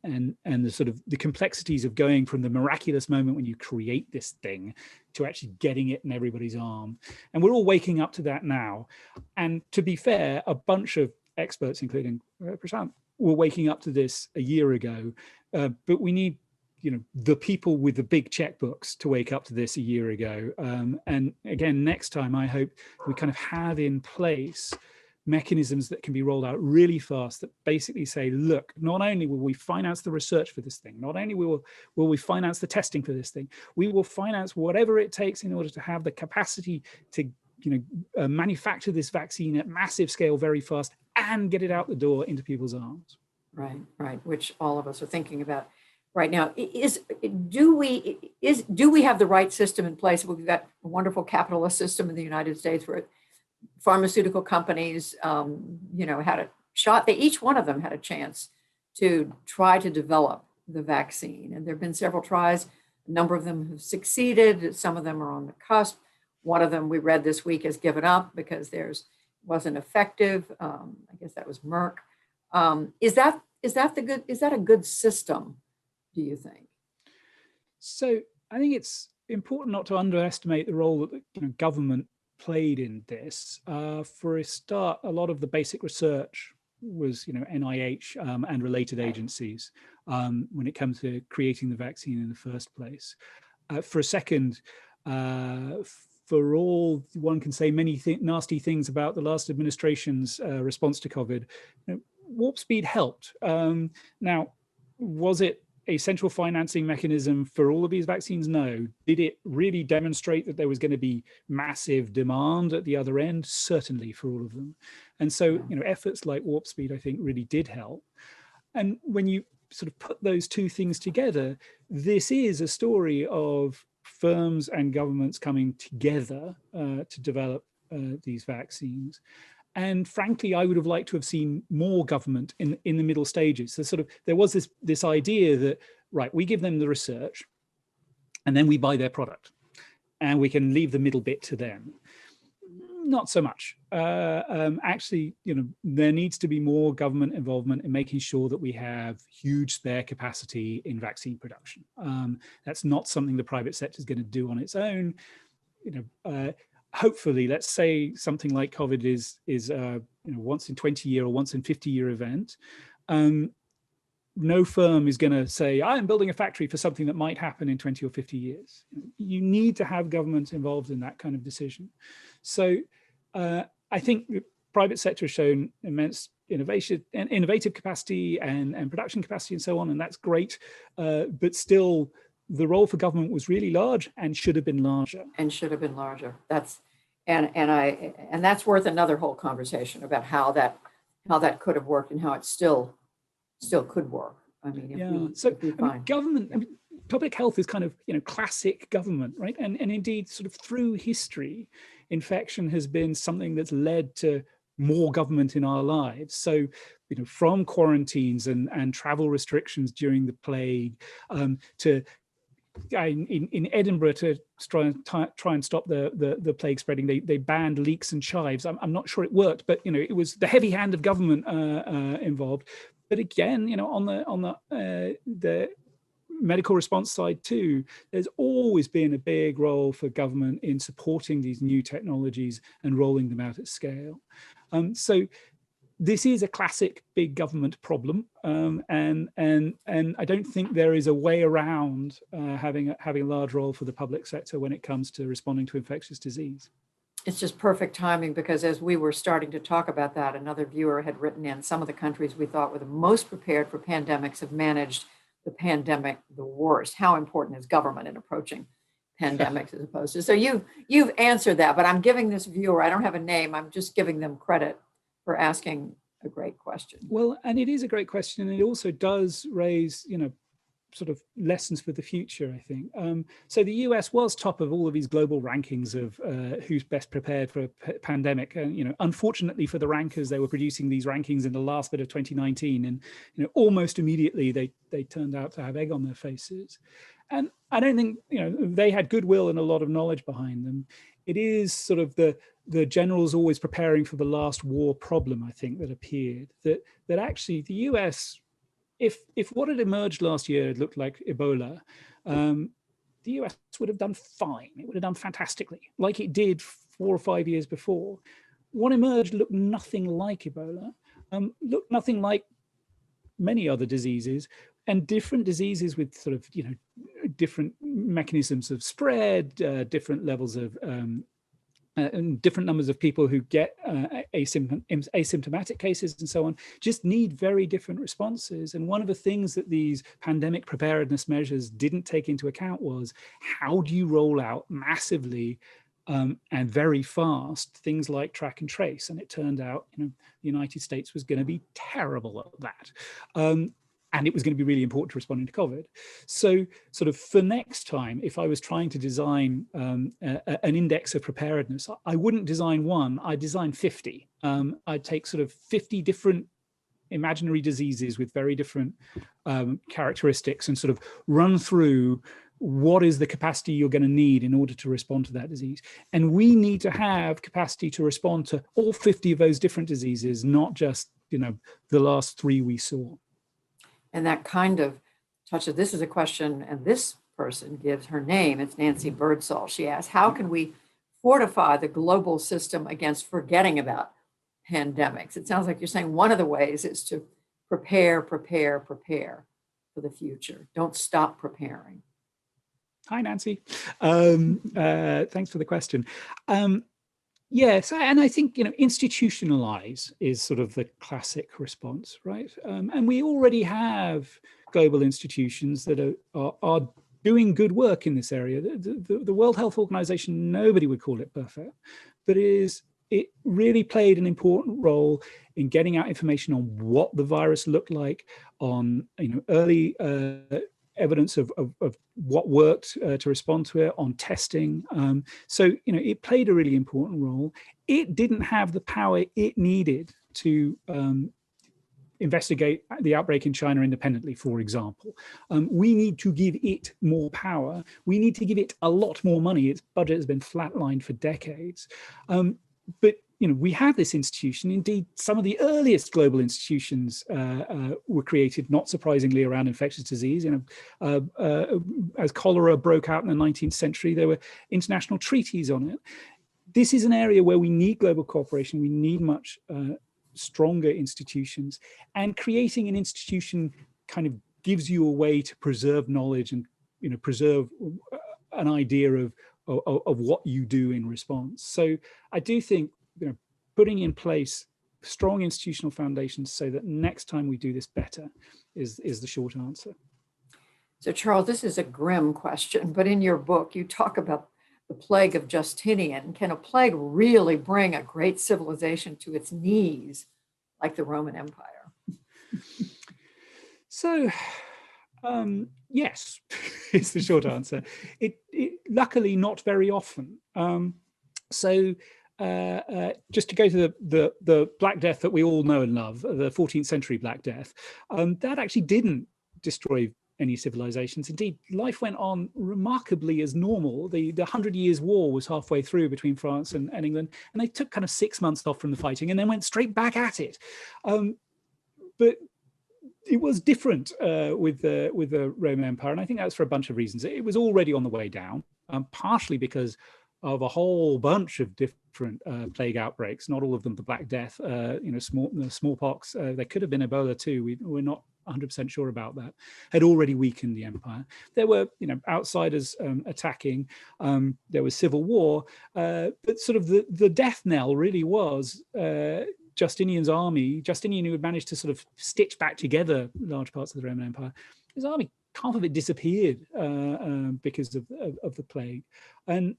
the sort of the complexities of going from the miraculous moment when you create this thing to actually getting it in everybody's arm. And we're all waking up to that now. And to be fair, a bunch of experts, including Prashant, were waking up to this a year ago, but we need the people with the big checkbooks to wake up to this a year ago. And again, next time, I hope we kind of have in place mechanisms that can be rolled out really fast that basically say, look, not only will we finance the research for this thing, not only will we finance the testing for this thing, we will finance whatever it takes in order to have the capacity to manufacture this vaccine at massive scale very fast and get it out the door into people's arms. Right, which all of us are thinking about right now. Do we have the right system in place? We've got a wonderful capitalist system in the United States where pharmaceutical companies, had a shot. Each one of them had a chance to try to develop the vaccine, and there have been several tries. A number of them have succeeded. Some of them are on the cusp. One of them we read this week has given up because wasn't effective. I guess that was Merck. Is that a good system, do you think? So I think it's important not to underestimate the role that the government played in this. For a start, a lot of the basic research NIH and related agencies when it comes to creating the vaccine in the first place. For a second, for all one can say many nasty things about the last administration's response to COVID, Warp Speed helped. Now, was it a central financing mechanism for all of these vaccines? No. Did it really demonstrate that there was going to be massive demand at the other end? Certainly, for all of them. And so, efforts like Warp Speed, I think, really did help. And when you sort of put those two things together, this is a story of firms and governments coming together to develop these vaccines. And frankly, I would have liked to have seen more government in the middle stages. So sort of there was this idea that, right, we give them the research and then we buy their product and we can leave the middle bit to them. Not so much. Actually, there needs to be more government involvement in making sure that we have huge spare capacity in vaccine production. That's not something the private sector is going to do on its own. Hopefully, let's say something like COVID is once in 20-year or once in 50-year event. No firm is going to say, I'm building a factory for something that might happen in 20 or 50 years. You need to have government involved in that kind of decision. So I think the private sector has shown immense innovative capacity and production capacity and so on, and that's great. But still, the role for government was really large and should have been larger. And should have been larger. That's that's worth another whole conversation about how that could have worked and how it still could work. I mean, government, public health is kind of classic government, right? And indeed, sort of through history, infection has been something that's led to more government in our lives. So, from quarantines and travel restrictions during the plague to in Edinburgh to try and stop the plague spreading, they banned leeks and chives. I'm not sure it worked, but it was the heavy hand of government involved. But again, on the medical response side too, there's always been a big role for government in supporting these new technologies and rolling them out at scale. So this is a classic big government problem, and I don't think there is a way around having a large role for the public sector when it comes to responding to infectious disease. It's just perfect timing, because as we were starting to talk about that, another viewer had written in, some of the countries we thought were the most prepared for pandemics have managed the pandemic the worst. How important is government in approaching pandemics as opposed to? So you've answered that, but I'm giving this viewer, I don't have a name, I'm just giving them credit for asking a great question. Well, and it is a great question, and it also does raise, sort of lessons for the future, I think. So the US was top of all of these global rankings of who's best prepared for a pandemic. And, unfortunately for the rankers, they were producing these rankings in the last bit of 2019. And, almost immediately they turned out to have egg on their faces. And I don't think, they had goodwill and a lot of knowledge behind them. It is sort of the generals always preparing for the last war problem, I think, that appeared, that actually the US, if what had emerged last year looked like Ebola, the US would have done fine. It would have done fantastically, like it did 4 or 5 years before. What emerged looked nothing like Ebola, looked nothing like many other diseases, and different diseases with sort of, different mechanisms of spread, different levels of and different numbers of people who get asymptomatic cases and so on, just need very different responses. And one of the things that these pandemic preparedness measures didn't take into account was, how do you roll out massively and very fast things like track and trace? And it turned out, the United States was going to be terrible at that. And it was going to be really important to responding to COVID. So sort of for next time, if I was trying to design an index of preparedness, I wouldn't design one, I'd design 50. I'd take sort of 50 different imaginary diseases with very different characteristics and sort of run through what is the capacity you're going to need in order to respond to that disease. And we need to have capacity to respond to all 50 of those different diseases, not just, the last 3 we saw. And that kind of touches, this is a question, and this person gives her name, it's Nancy Birdsall. She asks, how can we fortify the global system against forgetting about pandemics. It sounds like you're saying one of the ways is to prepare for the future. Don't stop preparing. Hi, Nancy. Thanks for the question. Yes, and I think, institutionalize is sort of the classic response, right? And we already have global institutions that are doing good work in this area. The World Health Organization, nobody would call it perfect, but it really played an important role in getting out information on what the virus looked like, on early evidence of what worked to respond to it, on testing. So it played a really important role. It didn't have the power it needed to investigate the outbreak in China independently, for example. We need to give it more power. We need to give it a lot more money. Its budget has been flatlined for decades. But we have this institution. Indeed, some of the earliest global institutions were created, not surprisingly, around infectious disease. As cholera broke out in the 19th century, there were international treaties on it. This is an area where we need global cooperation. We need much stronger institutions, and creating an institution kind of gives you a way to preserve knowledge and preserve an idea of what you do in response. So I do think putting in place strong institutional foundations so that next time we do this better is the short answer. So Charles, this is a grim question, but in your book you talk about the plague of Justinian. Can a plague really bring a great civilization to its knees like the Roman Empire? So yes, is the short answer. It luckily not very often. Just to go to the Black Death that we all know and love, the 14th century Black Death, that actually didn't destroy any civilizations. Indeed, life went on remarkably as normal. The 100 Years' War was halfway through between France and England, and they took kind of 6 months off from the fighting and then went straight back at it. But it was different with the Roman Empire, and I think that's for a bunch of reasons. It was already on the way down, partially because of a whole bunch of different plague outbreaks, not all of them the Black Death, smallpox. There could have been Ebola too. We're not 100% sure about that. Had already weakened the empire. There were, outsiders attacking. There was civil war, but sort of the death knell really was Justinian's army. Justinian, who had managed to sort of stitch back together large parts of the Roman Empire, his army, half of it disappeared because of the plague, and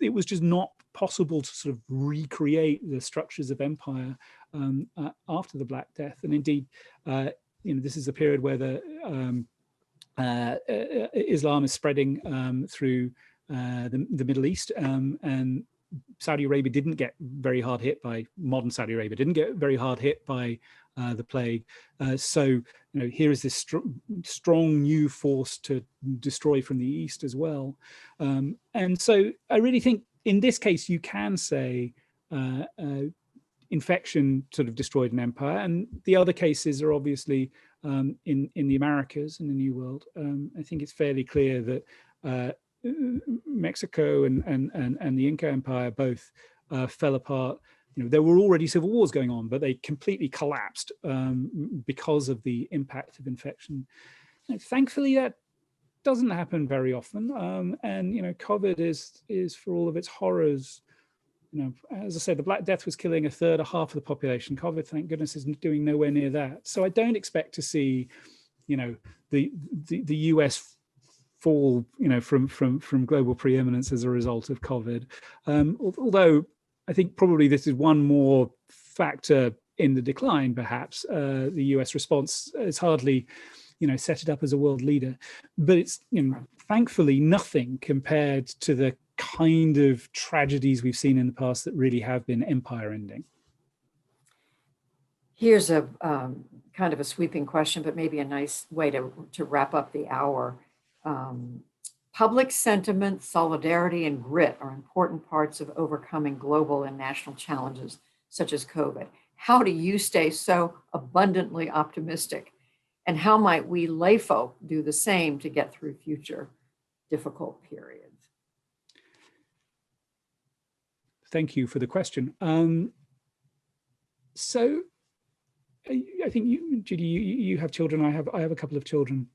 it was just not possible to sort of recreate the structures of empire after the Black Death. And indeed, this is a period where the Islam is spreading through the Middle East, and Saudi Arabia didn't get very hard hit by modern Saudi Arabia, didn't get very hard hit by the plague. So here is this strong new force to destroy from the east as well. And so I really think in this case, you can say infection sort of destroyed an empire. And the other cases are obviously in the Americas and the New World. I think it's fairly clear that Mexico and the Inca Empire both fell apart. There were already civil wars going on, but they completely collapsed because of the impact of infection. Thankfully, that doesn't happen very often. And COVID is for all of its horrors. As I said, the Black Death was killing a third or half of the population. COVID, thank goodness, is doing nowhere near that. So I don't expect to see, the US fall, from global preeminence as a result of COVID. Although I think probably this is one more factor in the decline, perhaps. The US response is hardly, set it up as a world leader, but it's, thankfully nothing compared to the kind of tragedies we've seen in the past that really have been empire ending. Here's a kind of a sweeping question, but maybe a nice way to wrap up the hour. Public sentiment, solidarity, and grit are important parts of overcoming global and national challenges such as COVID. How do you stay so abundantly optimistic? And how might we layfolk do the same to get through future difficult periods? Thank you for the question. So I think you, Judy, you have children. I have a couple of children.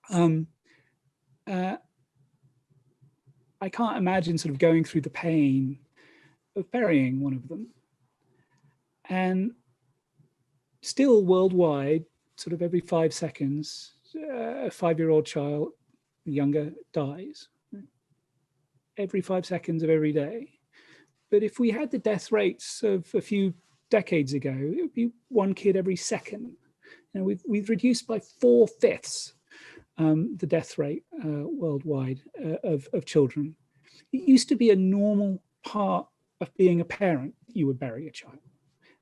I can't imagine sort of going through the pain of burying one of them. And still worldwide, sort of every 5 seconds, a 5-year-old child, younger, dies. Every 5 seconds of every day. But if we had the death rates of a few decades ago, it would be 1 kid every second. And we've reduced by 4/5 the death rate worldwide of children. It used to be a normal part of being a parent, you would bury a child.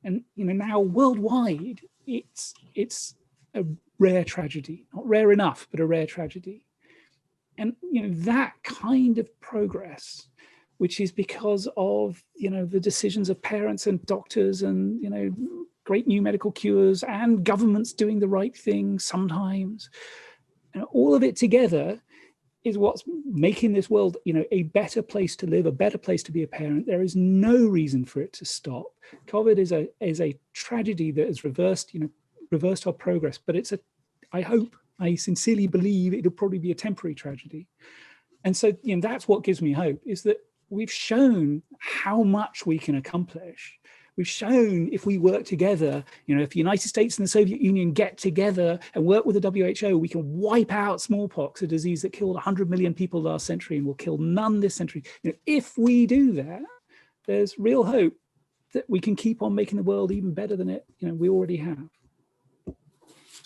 And now worldwide, it's a rare tragedy, not rare enough, but a rare tragedy. And that kind of progress, which is because of the decisions of parents and doctors and great new medical cures and governments doing the right thing sometimes, and all of it together is what's making this world a better place to live, a better place to be a parent. There is no reason for it to stop. COVID is a tragedy that has reversed our progress, but I sincerely believe it'll probably be a temporary tragedy. And so that's what gives me hope, is that we've shown how much we can accomplish. We've shown if we work together, if the United States and the Soviet Union get together and work with the WHO, we can wipe out smallpox, a disease that killed 100 million people last century and will kill none this century. If we do that, there's real hope that we can keep on making the world even better than it we already have.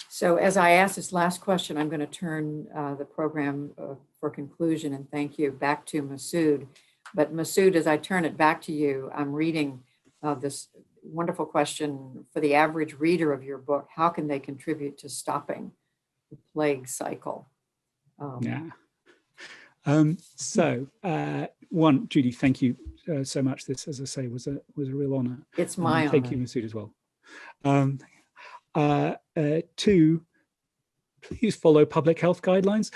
So as I ask this last question, I'm going to turn the program for conclusion and thank you back to Masood. But Masood, as I turn it back to you, I'm reading this wonderful question for the average reader of your book. How can they contribute to stopping the plague cycle? So one, Judy, thank you so much. This, as I say, was a real honor. It's my honor. Thank you, Masood, as well. 2, please follow public health guidelines,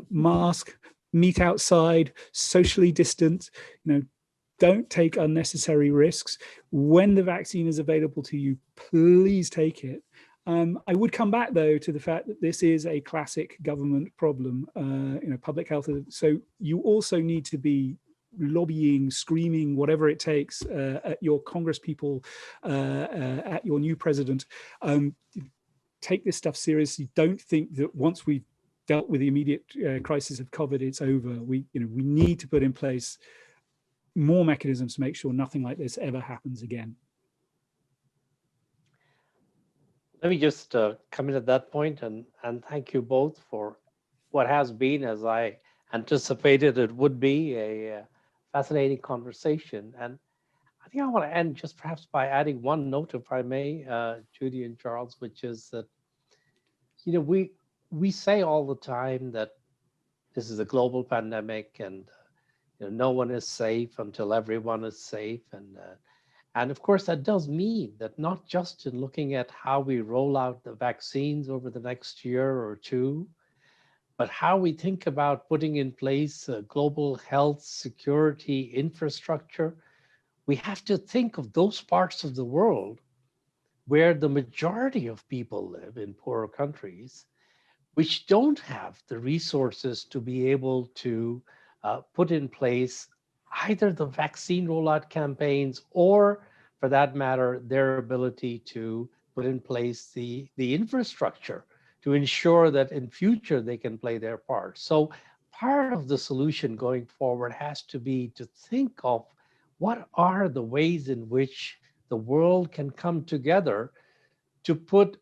mask, meet outside, socially distance, don't take unnecessary risks. When the vaccine is available to you, please take it. I would come back though to the fact that this is a classic government problem, public health. So you also need to be lobbying, screaming, whatever it takes at your Congress people, at your new president. Take this stuff seriously. Don't think that once we've dealt with the immediate crisis of COVID, it's over. We need to put in place more mechanisms to make sure nothing like this ever happens again. Let me just come in at that point and thank you both for what has been, as I anticipated it would be, a fascinating conversation. And I think I want to end just perhaps by adding one note, if I may, Judy and Charles, which is that, we say all the time that this is a global pandemic and no one is safe until everyone is safe. And of course, that does mean that not just in looking at how we roll out the vaccines over the next year or two, but how we think about putting in place a global health security infrastructure. We have to think of those parts of the world where the majority of people live in poorer countries, which don't have the resources to be able to put in place either the vaccine rollout campaigns or, for that matter, their ability to put in place the infrastructure to ensure that in future they can play their part. So part of the solution going forward has to be to think of what are the ways in which the world can come together to put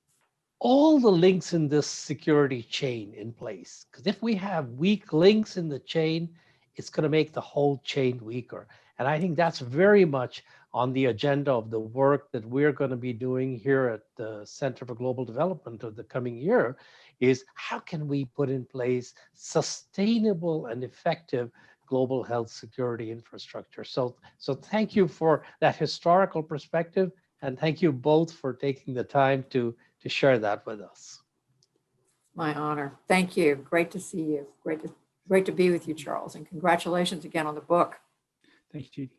all the links in this security chain in place. Because if we have weak links in the chain, it's going to make the whole chain weaker. And I think that's very much on the agenda of the work that we're going to be doing here at the Center for Global Development of the coming year, is how can we put in place sustainable and effective global health security infrastructure. So thank you for that historical perspective, and thank you both for taking the time to share that with us. My honor. Thank you. Great to see you. Great to be with you, Charles, and congratulations again on the book. Thank you, Judy.